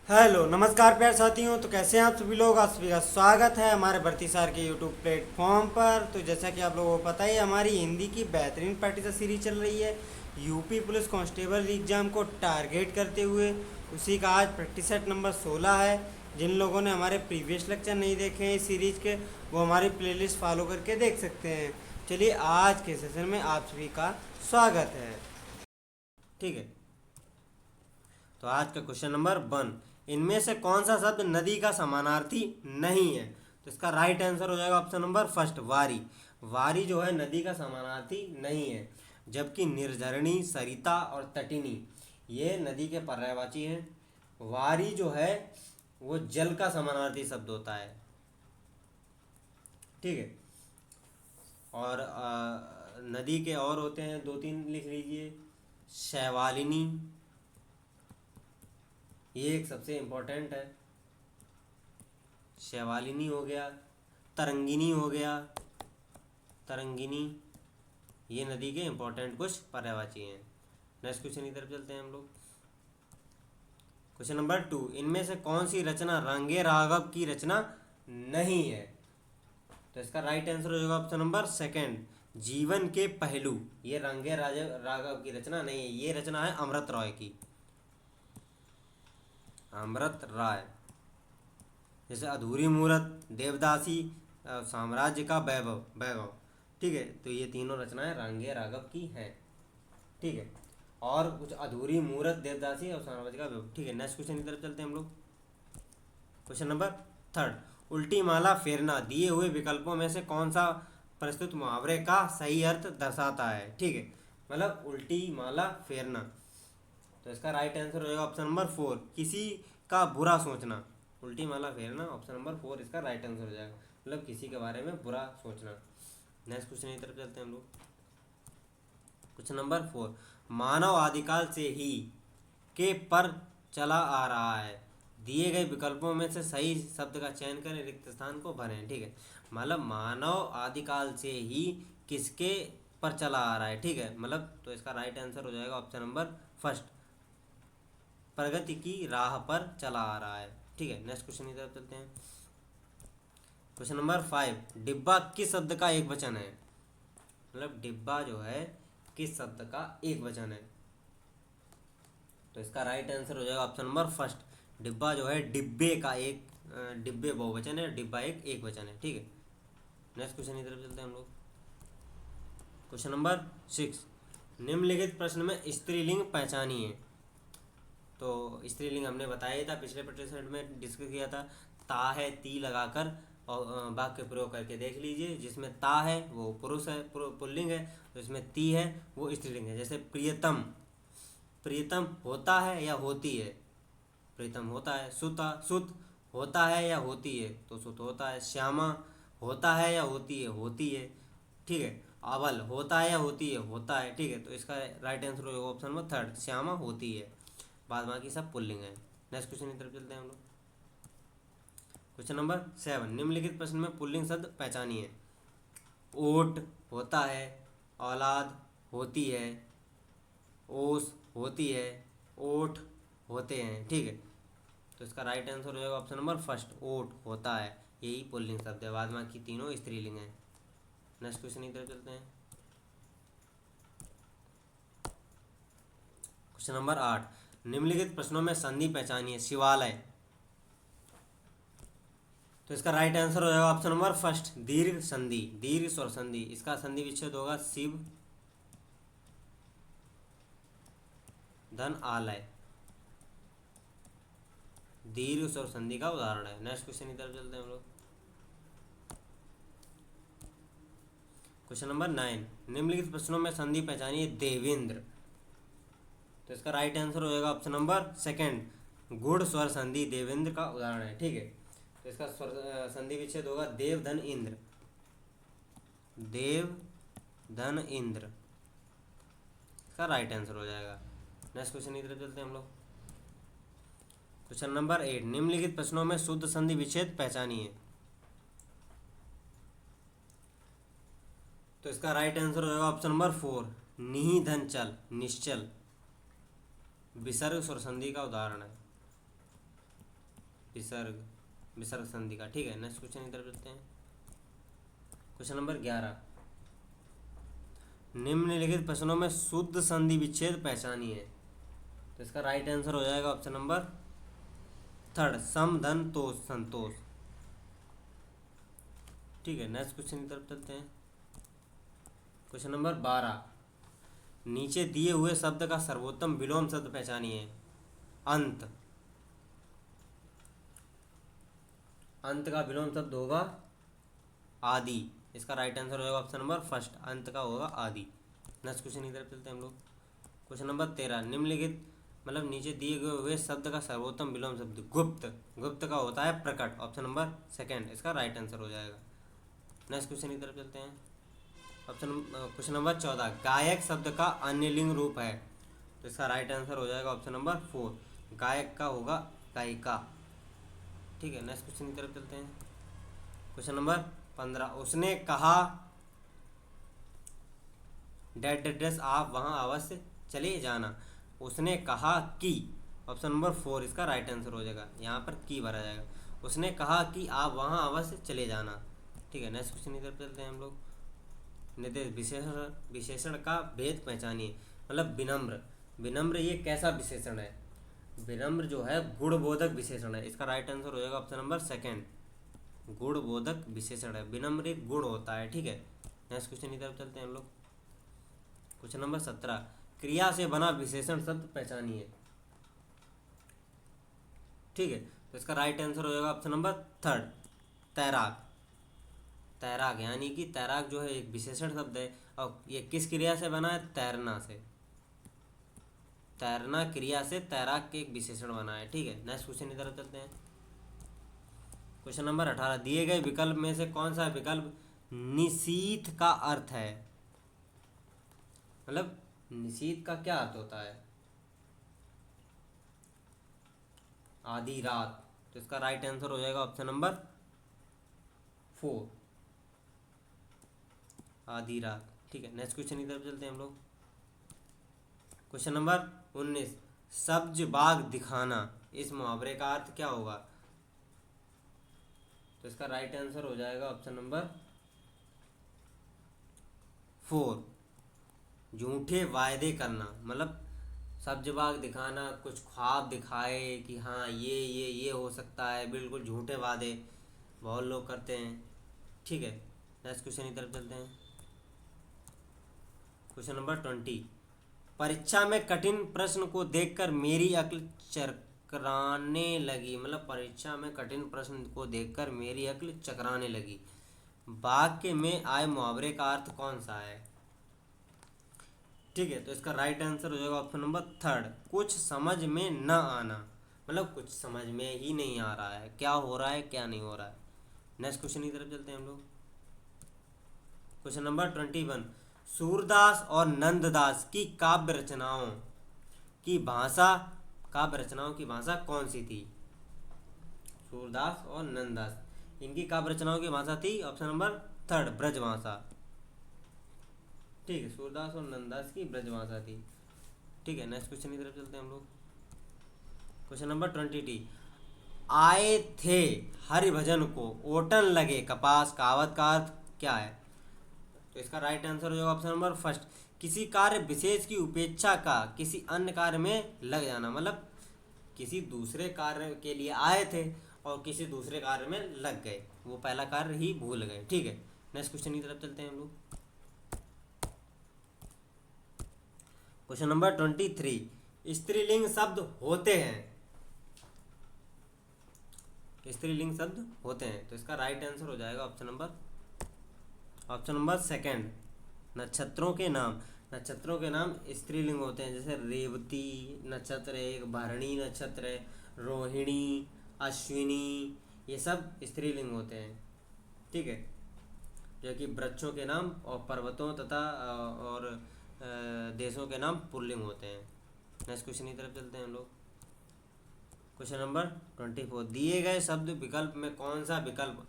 Hello नमस्कार प्यारे साथियों। तो कैसे हैं आप सभी लोग। आप सभी का स्वागत है हमारे भर्ती सार के यूट्यूब प्लेटफॉर्म पर। तो जैसा कि आप लोगों को पता ही है, हमारी हिंदी की बेहतरीन प्रैक्टिस सीरीज चल रही है यूपी पुलिस कांस्टेबल एग्जाम को टारगेट करते हुए। उसी का आज प्रैक्टिस सेट नंबर 16 है। जिन लोगों ने हमारे प्रीवियस लेक्चर नहीं देखे हैं इस सीरीज के, वो हमारी प्लेलिस्ट फॉलो करके देख सकते हैं। चलिए आज के सेशन में आप सभी का स्वागत है। ठीक है, तो आज का क्वेश्चन नंबर 1, इनमें से कौन सा शब्द नदी का समानार्थी नहीं है। तो इसका राइट आंसर हो जाएगा ऑप्शन नंबर फर्स्ट, वारी। वारी जो है नदी का समानार्थी नहीं है, जबकि निर्झरणी, सरिता और तटिनी ये नदी के पर्यायवाची हैं। वारी जो है वो जल का समानार्थी शब्द होता है। ठीक है, और नदी के और होते हैं दो तीन, लिख लीजिए। शैवालिनी, ये एक सबसे इम्पोर्टेंट है। शैवालिनी हो गया, तरंगिनी हो गया। तरंगिनी ये नदी के इम्पोर्टेंट कुछ पर्यायवाची हैं। नेक्स्ट क्वेश्चन की तरफ चलते हैं हम लोग। क्वेश्चन नंबर 2, इनमें से कौन सी रचना रंगे राघव की रचना नहीं है। तो इसका राइट आंसर हो जाएगा ऑप्शन नंबर सेकंड, जीवन के पहलू। ये रंगे राघव की रचना नहीं है, ये रचना है अमृत रॉय की। अमृत राय, जैसे अधूरी मूरत, देवदासी, साम्राज्य का वैभव वैभव। ठीक है, तो ये तीनों रचनाएं रंगे राघव की हैं। ठीक है, और कुछ अधूरी मूरत, देवदासी और साम्राज्य का वैभव। ठीक है, नेक्स्ट क्वेश्चन की तरफ चलते हैं हम लोग। क्वेश्चन नंबर 3, उल्टी माला फेरना दिए हुए विकल्पों में से कौन सा प्रस्तुत मुहावरे का सही अर्थ दर्शाता है। ठीक है, मतलब उल्टी माला फेरना। तो इसका राइट आंसर हो जाएगा ऑप्शन नंबर 4, किसी का बुरा सोचना। उल्टी माला फेरना, ऑप्शन नंबर 4 इसका राइट आंसर हो जाएगा, मतलब किसी के बारे में बुरा सोचना। नेक्स्ट क्वेश्चन की तरफ चलते हैं हम लोग। क्वेश्चन नंबर 4, मानव आदिकाल से ही के पर चला आ रहा है। दिए गए विकल्पों में से सही शब्द का चयन करें, रिक्त स्थान को भरें। ठीक है, मतलब मानव आदिकाल से ही किसके पर चला आ रहा है। ठीक है, मतलब तो इसका राइट आंसर हो जाएगा ऑप्शन नंबर फर्स्ट, प्रगति की राह पर चला आ रहा है। ठीक है, नेक्स्ट क्वेश्चन की तरफ चलते हैं। क्वेश्चन नंबर 5, डिब्बा किस शब्द का एक वचन है। मतलब डिब्बा जो है किस शब्द का एक वचन है। तो इसका राइट आंसर हो जाएगा ऑप्शन नंबर फर्स्ट, डिब्बा जो है डिब्बे का एक, डिब्बे बहुवचन है, डिब्बा एक वचन है। ठीक है, नेक्स्ट क्वेश्चन की तरफ चलते हैं हम लोग। क्वेश्चन नंबर 6, निम्नलिखित प्रश्न में स्त्रीलिंग पहचानिए। तो स्त्रीलिंग हमने बताया ही था, पिछले प्रतिशत में डिस्कस किया था। ता है, ती लगाकर और वाक्य प्रयोग करके देख लीजिए। जिसमें ता है वो पुरुष है, पुल्लिंग है। तो इसमें ती है वो स्त्रीलिंग है। जैसे प्रियतम, प्रियतम होता है या होती है। प्रीतम होता है। सुता, सुत होता है या होती है, तो सुत होता है। श्यामा होता है या होती है, होती है। ठीक है, अवल होता है या होती है, होता है। ठीक है, तो इसका राइट आंसर होगा ऑप्शन नंबर थर्ड, श्यामा होती है। बाद बाकी सब पुल्लिंग है। नेक्स्ट क्वेश्चन की तरफ चलते हैं हम लोग। क्वेश्चन नंबर 7, निम्नलिखित प्रश्न में पुल्लिंग शब्द पहचानिए। ओट होता है, औलाद होती है, ओस होती है, ओठ होते हैं। ठीक है, तो इसका राइट आंसर हो जाएगा ऑप्शन नंबर फर्स्ट, ओट होता है। यही पुल्लिंग शब्द है, बाद में की तीनों स्त्रीलिंग है। नेक्स्ट क्वेश्चन की तरफ चलते हैं। क्वेश्चन नंबर 8, निम्नलिखित प्रश्नों में संधि पहचानिए। शिवालय, तो इसका राइट आंसर हो जाएगा ऑप्शन नंबर फर्स्ट, दीर्घ संधि, दीर्घ स्वर संधि। इसका संधि विच्छेद होगा शिव धन आलय, दीर्घ स्वर संधि का उदाहरण है। नेक्स्ट क्वेश्चन की तरफ चलते हैं हम लोग। क्वेश्चन नंबर 9, निम्नलिखित प्रश्नों में संधि पहचानिए। देवेंद्र, तो इसका राइट आंसर हो जाएगा ऑप्शन नंबर सेकंड, गुड़ स्वर संधि देवेंद्र का उदाहरण है। ठीक है, तो इसका स्वर संधि विच्छेद होगा देव धन इंद्र, देव धन इंद्र, इसका राइट आंसर हो जाएगा। नेक्स्ट क्वेश्चन की तरफ चलते हैं हम लोग। क्वेश्चन नंबर 8, निम्नलिखित प्रश्नों में शुद्ध संधि विच्छेद पहचानिए। तो इसका राइट आंसर होगा ऑप्शन नंबर 4, निहि धन चल, निश्चल, विसर्ग स्वर संधि का उदाहरण है। विसर्ग, विसर्ग संधि का। ठीक है, नेक्स्ट क्वेश्चन की तरफ चलते हैं। क्वेश्चन नंबर 11, निम्नलिखित प्रश्नों में शुद्ध संधि विच्छेद पहचानिए। तो इसका राइट आंसर हो जाएगा ऑप्शन नंबर 3, सम धन तोष संतोष। ठीक है, नेक्स्ट क्वेश्चन की तरफ चलते हैं। क्वेश्चन नंबर 12, नीचे दिए हुए शब्द का सर्वोत्तम विलोम शब्द पहचानिए। अंत, अंत का विलोम शब्द होगा आदि। इसका राइट आंसर हो जाएगा ऑप्शन नंबर 1, अंत का होगा आदि। नेक्स्ट क्वेश्चन की तरफ चलते हैं हम लोग। क्वेश्चन नंबर 13, निम्नलिखित मतलब नीचे दिए गए हुए शब्द का सर्वोत्तम विलोम शब्द गुप्त, गुप्त का होता है प्रकट, ऑप्शन नंबर 2 इसका राइट आंसर हो जाएगा। नेक्स्ट क्वेश्चन की तरफ चलते हैं। क्वेश्चन नंबर 14, गायक शब्द का अन्य लिंग रूप है। तो इसका राइट आंसर हो जाएगा ऑप्शन नंबर 4, गायक का होगा गायिका। ठीक है, नेक्स्ट क्वेश्चन की तरफ चलते हैं। क्वेश्चन नंबर 15, उसने कहा डैट डैट डैश आप वहाँ अवश्य चले जाना। उसने कहा कि, ऑप्शन नंबर 4 इसका राइट आंसर हो जाएगा, यहाँ पर की भरा जाएगा। उसने कहा कि आप वहाँ अवश्य चले जाना। ठीक है, नेक्स्ट क्वेश्चन की तरफ चलते हैं हम लोग। निर्देश, विशेषण, विशेषण का भेद पहचानिए। मतलब विनम्र, विनम्र ये कैसा विशेषण है? विनम्र जो है गुणबोधक विशेषण है। इसका राइट आंसर हो जाएगा ऑप्शन नंबर 2, गुणबोधक विशेषण है। विनम्र एक गुण होता है। ठीक है, नेक्स्ट क्वेश्चन की तरफ चलते हैं हम लोग। क्वेश्चन नंबर 17, क्रिया से बना विशेषण शब्द पहचानिए। ठीक है, तो इसका राइट आंसर हो जाएगा ऑप्शन नंबर 3, तैराक। तैराक यानी कि तैराक जो है एक विशेषण शब्द है, और ये किस क्रिया से बना है? तैरना से। तैरना क्रिया से तैराक के एक विशेषण बना है। ठीक है, नेक्स्ट क्वेश्चन की तरफ चलते हैं। क्वेश्चन नंबर 18, दिए गए विकल्प में से कौन सा विकल्प निशीथ का अर्थ है? मतलब निशीथ का क्या अर्थ होता है? आधी रात। तो इसका राइट आंसर हो जाएगा ऑप्शन नंबर 4, आधी रात। ठीक है, नेक्स्ट क्वेश्चन की तरफ चलते हैं हम लोग। क्वेश्चन नंबर 19, सब्ज बाग दिखाना, इस मुहावरे का अर्थ क्या होगा? तो इसका राइट आंसर हो जाएगा ऑप्शन नंबर 4, झूठे वायदे करना। मतलब सब्ज बाग दिखाना, कुछ ख्वाब दिखाए कि हाँ ये हो सकता है, बिल्कुल झूठे वादे बहुत लोग करते हैं। ठीक है, नेक्स्ट क्वेश्चन की तरफ चलते हैं। क्वेश्चन नंबर 20, परीक्षा में कठिन प्रश्न को देखकर मेरी अक्ल चकराने लगी। मतलब परीक्षा में कठिन प्रश्न को देखकर मेरी अक्ल चकराने लगी। वाक्य में आए मुहावरे का अर्थ कौन सा है? ठीक है, तो इसका राइट आंसर हो जाएगा ऑप्शन नंबर 3, कुछ समझ में न आना। मतलब कुछ समझ में ही नहीं आ रहा है, क्या हो रहा है क्या नहीं हो रहा है। नेक्स्ट क्वेश्चन की तरफ चलते हैं हम लोग। क्वेश्चन नंबर 21, सूरदास और नंददास की काव्य रचनाओं की भाषा, काव्य रचनाओं की भाषा कौन सी थी? सूरदास और नंददास, इनकी काव्य रचनाओं की भाषा थी ऑप्शन नंबर 3, ब्रजभाषा। ठीक है, सूरदास और नंददास की ब्रजभाषा थी। ठीक है, नेक्स्ट क्वेश्चन की तरफ चलते हैं हम लोग। क्वेश्चन नंबर 22, आए थे हरिभजन को ओटन लगे कपास, कहावत का अर्थ क्या है? तो इसका राइट आंसर हो जाएगा ऑप्शन नंबर 1, किसी कार्य विशेष की उपेक्षा का किसी अन्य कार्य में लग जाना। मतलब किसी दूसरे कार्य के लिए आए थे और किसी दूसरे कार्य में लग गए, वो पहला कार्य ही भूल गए। ठीक है, नेक्स्ट क्वेश्चन की तरफ चलते हैं हम लोग। क्वेश्चन नंबर 23, स्त्रीलिंग शब्द होते हैं, स्त्रीलिंग शब्द होते हैं। तो इसका राइट आंसर हो जाएगा ऑप्शन नंबर 2, नक्षत्रों के नाम। नक्षत्रों के नाम स्त्रीलिंग होते हैं, जैसे रेवती नक्षत्र है, एक भरणी नक्षत्र है, रोहिणी, अश्विनी, ये सब स्त्रीलिंग होते हैं। ठीक है, जो कि वृक्षों के नाम और पर्वतों तथा और देशों के नाम पुल्लिंग होते हैं। नेक्स्ट क्वेश्चन की तरफ चलते हैं हम लोग। क्वेश्चन नंबर 24, दिए गए शब्द विकल्प में कौन सा विकल्प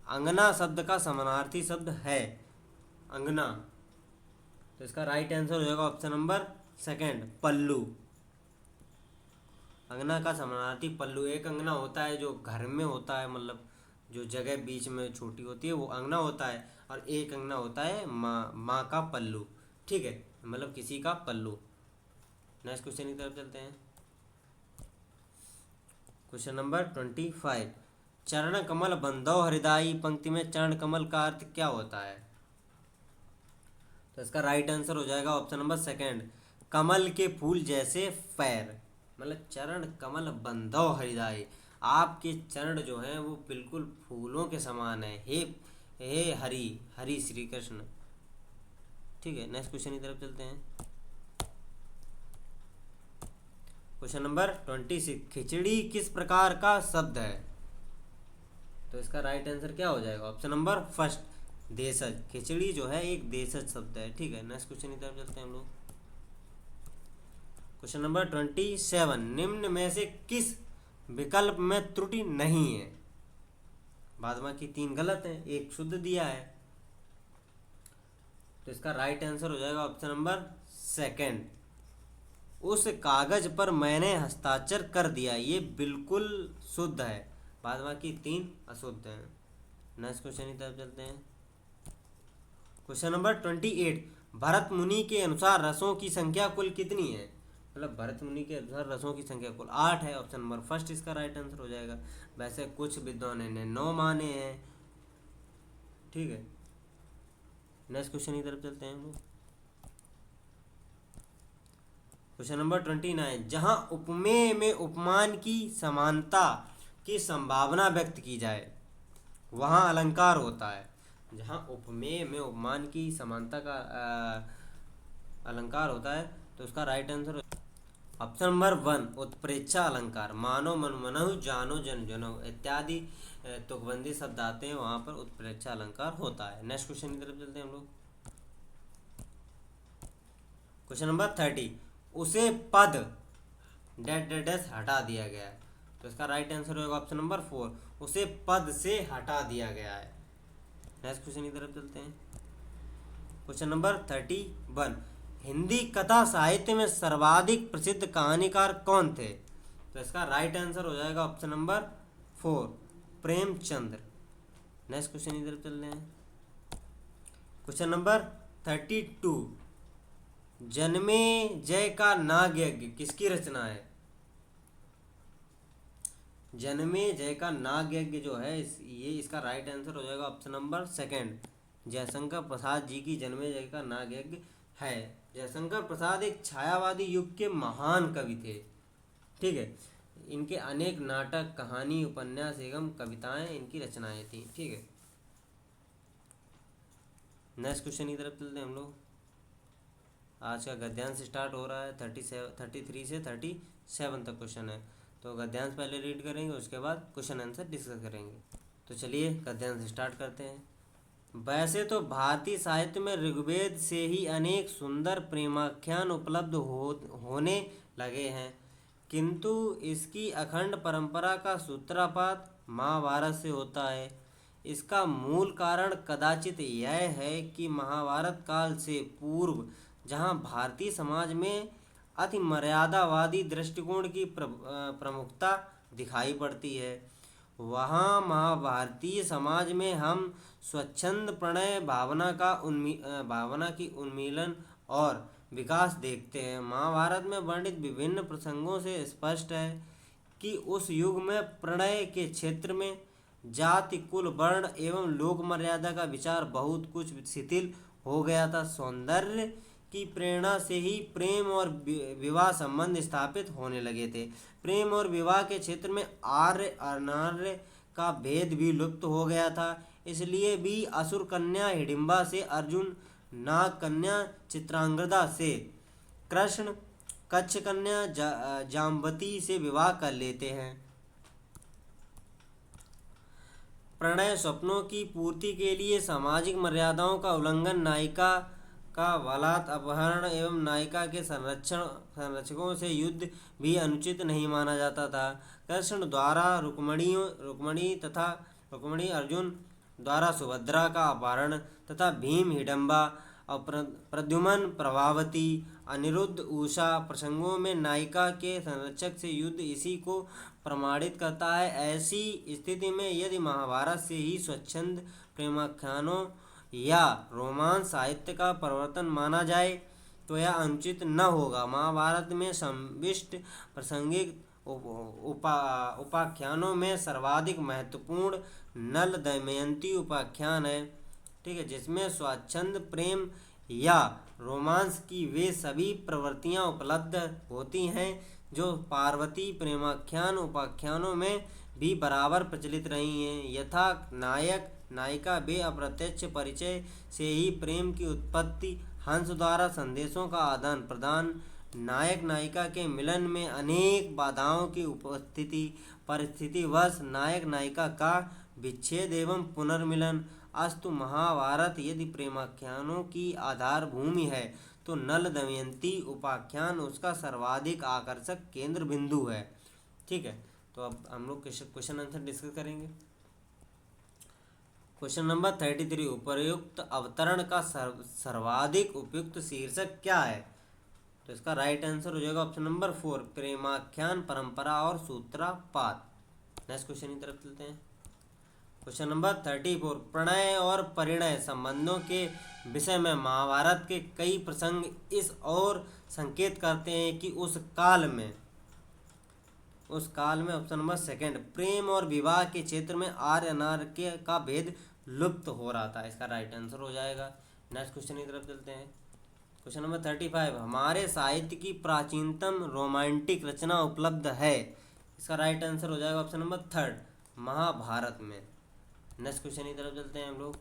अंगना शब्द का समानार्थी शब्द है? अंगना। तो इसका राइट आंसर हो जाएगा ऑप्शन नंबर 2, पल्लू। अंगना का समानार्थी पल्लू, एक अंगना होता है जो घर में होता है, मतलब जो जगह बीच में छोटी होती है वो अंगना होता है, और एक अंगना होता है माँ का पल्लू। ठीक है, मतलब किसी का पल्लू। नेक्स्ट क्वेश्चन की तरफ चलते हैं। क्वेश्चन नंबर 25, चरण कमल बंधो हृदयी पंक्ति में चरण कमल का अर्थ क्या होता है? तो इसका राइट आंसर हो जाएगा ऑप्शन नंबर सेकंड, कमल के फूल जैसे पैर। मतलब चरण कमल बंधो हृदय, आपके चरण जो हैं वो बिल्कुल फूलों के समान है, हे हे हरि हरि श्री कृष्ण। ठीक है, नेक्स्ट क्वेश्चन की तरफ चलते हैं। क्वेश्चन नंबर 26, खिचड़ी किस प्रकार का शब्द है? तो इसका राइट आंसर क्या हो जाएगा? ऑप्शन नंबर फर्स्ट, देशज। खिचड़ी जो है एक देशज शब्द है। ठीक है, नेक्स्ट क्वेश्चन की तरफ चलते हैं हम लोग। क्वेश्चन नंबर 27, निम्न में से किस विकल्प में त्रुटि नहीं है? बाद बाकी 3 गलत है, 1 शुद्ध दिया है। तो इसका राइट आंसर हो जाएगा ऑप्शन नंबर सेकंड, उस कागज पर मैंने हस्ताक्षर कर दिया, ये बिल्कुल शुद्ध है। बाद बाकी 3 अशुद्ध हैं। नेक्स्ट क्वेश्चन की तरफ चलते हैं। क्वेश्चन नंबर 28, भरत मुनि के अनुसार रसों की संख्या कुल कितनी है? मतलब भरत मुनि के अनुसार रसों की संख्या कुल 8 है। ऑप्शन नंबर फर्स्ट इसका राइट आंसर हो जाएगा। वैसे कुछ विद्वानों ने 9 माने हैं। ठीक है, नेक्स्ट क्वेश्चन की तरफ चलते हैं हम लोग। क्वेश्चन नंबर 29, जहां उपमेय में उपमान की समानता की संभावना व्यक्त की जाए वहां अलंकार होता है। जहां उपमेय में उपमान की समानता का अलंकार होता है, तो उसका राइट आंसर ऑप्शन नंबर 1, उत्प्रेक्षा अलंकार। मानो मन मनहु, जानो जन जनो इत्यादि तुकबंदी शब्द आते हैं, वहां पर उत्प्रेक्षा अलंकार होता है। नेक्स्ट क्वेश्चन की तरफ चलते हैं हम लोग। क्वेश्चन नंबर 30, उसे पद डैश डैश डैश हटा दिया गया है। तो इसका राइट आंसर होगा ऑप्शन नंबर 4, उसे पद से हटा दिया गया है। नेक्स्ट क्वेश्चन की तरफ चलते हैं। क्वेश्चन नंबर 31, हिंदी कथा साहित्य में सर्वाधिक प्रसिद्ध कहानीकार कौन थे? तो इसका राइट आंसर हो जाएगा option number 4, Premchandra. Next question की तरफ चलते हैं। क्वेश्चन नंबर 32, जन्मे जय का नाग यज्ञ किसकी रचना है? जन्मे जय का नाग यज्ञ जो है ये इसका राइट आंसर हो जाएगा option number second, Jaishankar Prasad ji की जन्मे जय का नाग यज्ञ है। जयशंकर प्रसाद एक छायावादी युग के महान कवि थे। ठीक है, इनके अनेक नाटक, कहानी, उपन्यास एवं कविताएं इनकी रचनाएं थी। ठीक है, नेक्स्ट क्वेश्चन की तरफ चलते हैं हम लोग। आज का गद्यांश स्टार्ट हो रहा है 33 से 37 तक क्वेश्चन है। तो गद्यांश पहले रीड करेंगे, उसके बाद क्वेश्चन आंसर डिस्कस करेंगे। तो चलिए गद्यांश स्टार्ट करते हैं। वैसे तो भारतीय साहित्य में ऋग्वेद से ही अनेक सुंदर प्रेमाख्यान उपलब्ध होने लगे हैं, किंतु इसकी अखंड परंपरा का सूत्रपात महाभारत से होता है। इसका मूल कारण कदाचित यह है कि महाभारत काल से पूर्व जहाँ भारतीय समाज में अति मर्यादावादी दृष्टिकोण की प्रमुखता दिखाई पड़ती है, वहाँ महाभारतीय समाज में हम स्वच्छंद प्रणय भावना की उन्मीलन और विकास देखते हैं। महाभारत में वर्णित विभिन्न प्रसंगों से स्पष्ट है कि उस युग में प्रणय के क्षेत्र में जाति, कुल, वर्ण एवं लोक मर्यादा का विचार बहुत कुछ शिथिल हो गया था। सौंदर्य की प्रेरणा से ही प्रेम और विवाह संबंध स्थापित होने लगे थे। प्रेम और विवाह के क्षेत्र में आर्य अनार्य का भेद भी लुप्त हो गया था। इसलिए भी असुर कन्या हिडिंबा से अर्जुन, नाग कन्या चित्रांगदा से कृष्ण, कच्छ कन्या जाम्बती से विवाह कर लेते हैं। प्रणय स्वप्नों की पूर्ति के लिए सामाजिक मर्यादाओं का उल्लंघन, नायिका का बलात् अपहरण एवं नायिका के संरक्षकों से युद्ध भी अनुचित नहीं माना जाता था। कृष्ण द्वारा रुक्मणी अर्जुन द्वारा सुभद्रा का अपहरण तथा भीम हिडंबा और प्रद्युमन, प्रभावती, अनिरुद्ध, उषा प्रसंगों में नायिका के संरक्षक से युद्ध इसी को प्रमाणित करता है। ऐसी स्थिति में यदि महाभारत से ही स्वच्छंद प्रेमाख्यानों या रोमांस साहित्य का प्रवर्तन माना जाए तो यह अनुचित न होगा। महाभारत में संविष्ट प्रासंगिक उपाख्यानों में सर्वाधिक महत्वपूर्ण नल दमयंती उपाख्यान है, ठीक है, जिसमें स्वच्छंद प्रेम या रोमांस की वे सभी प्रवृत्तियां उपलब्ध होती हैं जो पार्वती प्रेमाख्यान उपाख्यानों में भी बराबर प्रचलित रही हैं। यथा नायक नायिका वे अप्रत्यक्ष परिचय से ही प्रेम की उत्पत्ति, हंस द्वारा संदेशों का आदान प्रदान, नायक नायिका के मिलन में अनेक बाधाओं की उपस्थिति, परिस्थितिवश नायक नायिका का विच्छेद एवं पुनर्मिलन। अस्तु महाभारत यदि प्रेमाख्यानों की आधार भूमि है तो नल दमयंती उपाख्यान उसका सर्वाधिक आकर्षक केंद्र बिंदु है, ठीक है। तो अब हम लोग क्वेश्चन आंसर डिस्कस करेंगे। क्वेश्चन नंबर 33, उपर्युक्त अवतरण का सर्वाधिक उपयुक्त शीर्षक क्या है? तो इसका राइट आंसर हो जाएगा ऑप्शन नंबर 4, प्रेमाख्यान परंपरा और सूत्रपात। नेक्स्ट क्वेश्चन की तरफ चलते हैं। क्वेश्चन नंबर 34, प्रणय और परिणय संबंधों के विषय में महाभारत के कई प्रसंग इस और संकेत करते हैं कि उस काल में ऑप्शन नंबर 2 प्रेम और विवाह के क्षेत्र में आर्य अनार्य का भेद लुप्त हो रहा था। इसका राइट आंसर हो जाएगा। नेक्स्ट क्वेश्चन की तरफ चलते हैं। क्वेश्चन नंबर 35, हमारे साहित्य की प्राचीनतम रोमांटिक रचना उपलब्ध है। इसका राइट आंसर हो जाएगा ऑप्शन नंबर 3 महाभारत में। नेक्स्ट क्वेश्चन की तरफ चलते हैं हम लोग।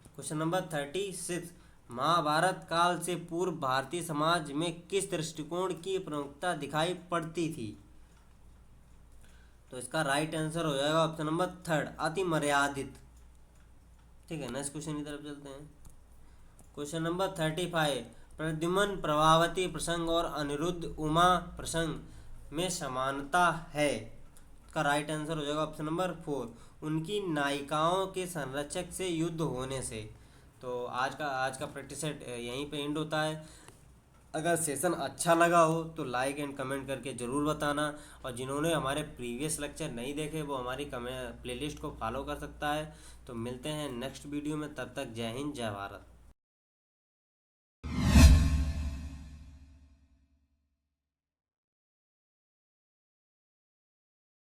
क्वेश्चन नंबर 36, महाभारत काल से पूर्व भारतीय समाज में किस दृष्टिकोण की प्रमुखता दिखाई पड़ती थी? तो इसका राइट आंसर हो जाएगा ऑप्शन नंबर 3 अति मर्यादित, ठीक है। नेक्स्ट क्वेश्चन की तरफ चलते हैं। क्वेश्चन नंबर 35, प्रद्युमन प्रभावती प्रसंग और अनिरुद्ध उमा प्रसंग में समानता है। इसका राइट आंसर हो जाएगा ऑप्शन नंबर 4 उनकी नायिकाओं के संरक्षक से युद्ध होने से। तो आज का प्रैक्टिस सेट यहीं पे एंड होता है। अगर सेशन अच्छा लगा हो तो लाइक एंड कमेंट करके ज़रूर बताना, और जिन्होंने हमारे प्रीवियस लेक्चर नहीं देखे वो हमारी प्लेलिस्ट को फॉलो कर सकता है। तो मिलते हैं नेक्स्ट वीडियो में, तब तक जय हिंद जय भारत।